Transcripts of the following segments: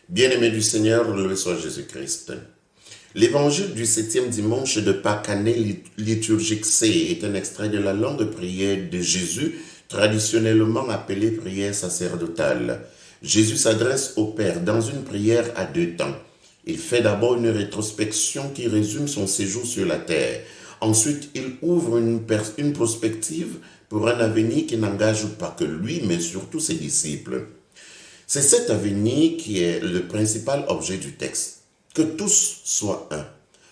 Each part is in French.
Bien-aimés du Seigneur, loué soit Jésus-Christ. L'évangile du 7e dimanche de Pâques, année liturgique C, est un extrait de la longue prière de Jésus, traditionnellement appelée prière sacerdotale. Jésus s'adresse au Père dans une prière à deux temps. Il fait d'abord une rétrospection qui résume son séjour sur la terre. Ensuite, il ouvre une prospective pour un avenir qui n'engage pas que lui, mais surtout ses disciples. C'est cet avenir qui est le principal objet du texte. Que tous soient un.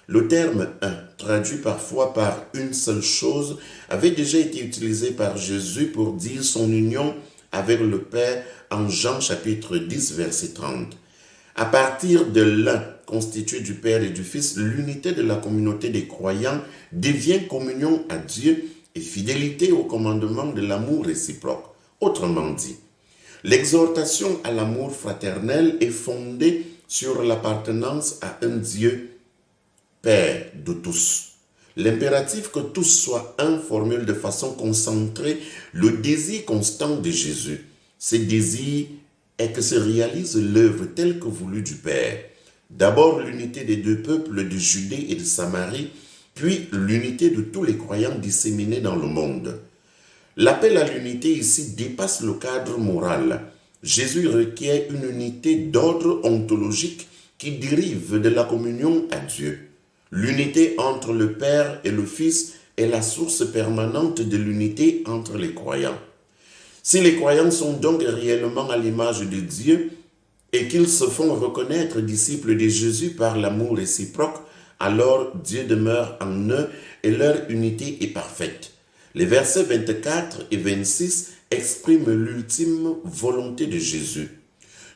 Le terme un, traduit parfois par une seule chose, avait déjà été utilisé par Jésus pour dire son union avec le Père en Jean chapitre 10, verset 30. À partir de l'un constitué du Père et du Fils, l'unité de la communauté des croyants devient communion à Dieu et fidélité au commandement de l'amour réciproque. Autrement dit, l'exhortation à l'amour fraternel est fondée sur l'appartenance à un Dieu, Père de tous. L'impératif que tous soient un formule de façon concentrée le désir constant de Jésus. Ce désir est que se réalise l'œuvre telle que voulue du Père. D'abord l'unité des deux peuples de Judée et de Samarie, puis l'unité de tous les croyants disséminés dans le monde. L'appel à l'unité ici dépasse le cadre moral. Jésus requiert une unité d'ordre ontologique qui dérive de la communion à Dieu. L'unité entre le Père et le Fils est la source permanente de l'unité entre les croyants. Si les croyants sont donc réellement à l'image de Dieu et qu'ils se font reconnaître disciples de Jésus par l'amour réciproque, alors Dieu demeure en eux et leur unité est parfaite. Les versets 24 et 26 expriment l'ultime volonté de Jésus.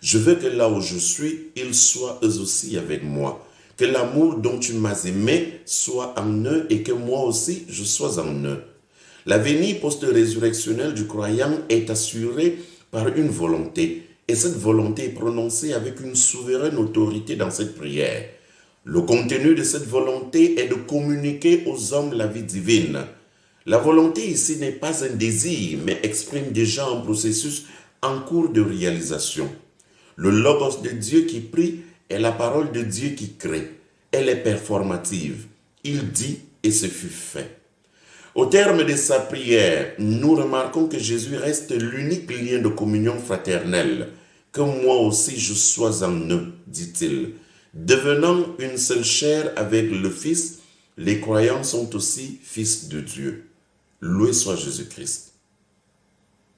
Je veux que là où je suis, ils soient eux aussi avec moi. Que l'amour dont tu m'as aimé soit en eux et que moi aussi je sois en eux. L'avenir post-résurrectionnel du croyant est assuré par une volonté. Et cette volonté est prononcée avec une souveraine autorité dans cette prière. Le contenu de cette volonté est de communiquer aux hommes la vie divine. La volonté ici n'est pas un désir, mais exprime déjà un processus en cours de réalisation. Le Logos de Dieu qui prie est la parole de Dieu qui crée. Elle est performative. Il dit et ce fut fait. Au terme de sa prière, nous remarquons que Jésus reste l'unique lien de communion fraternelle. Que moi aussi je sois en eux, dit-il. Devenant une seule chair avec le Fils, les croyants sont aussi fils de Dieu. Loué soit Jésus-Christ.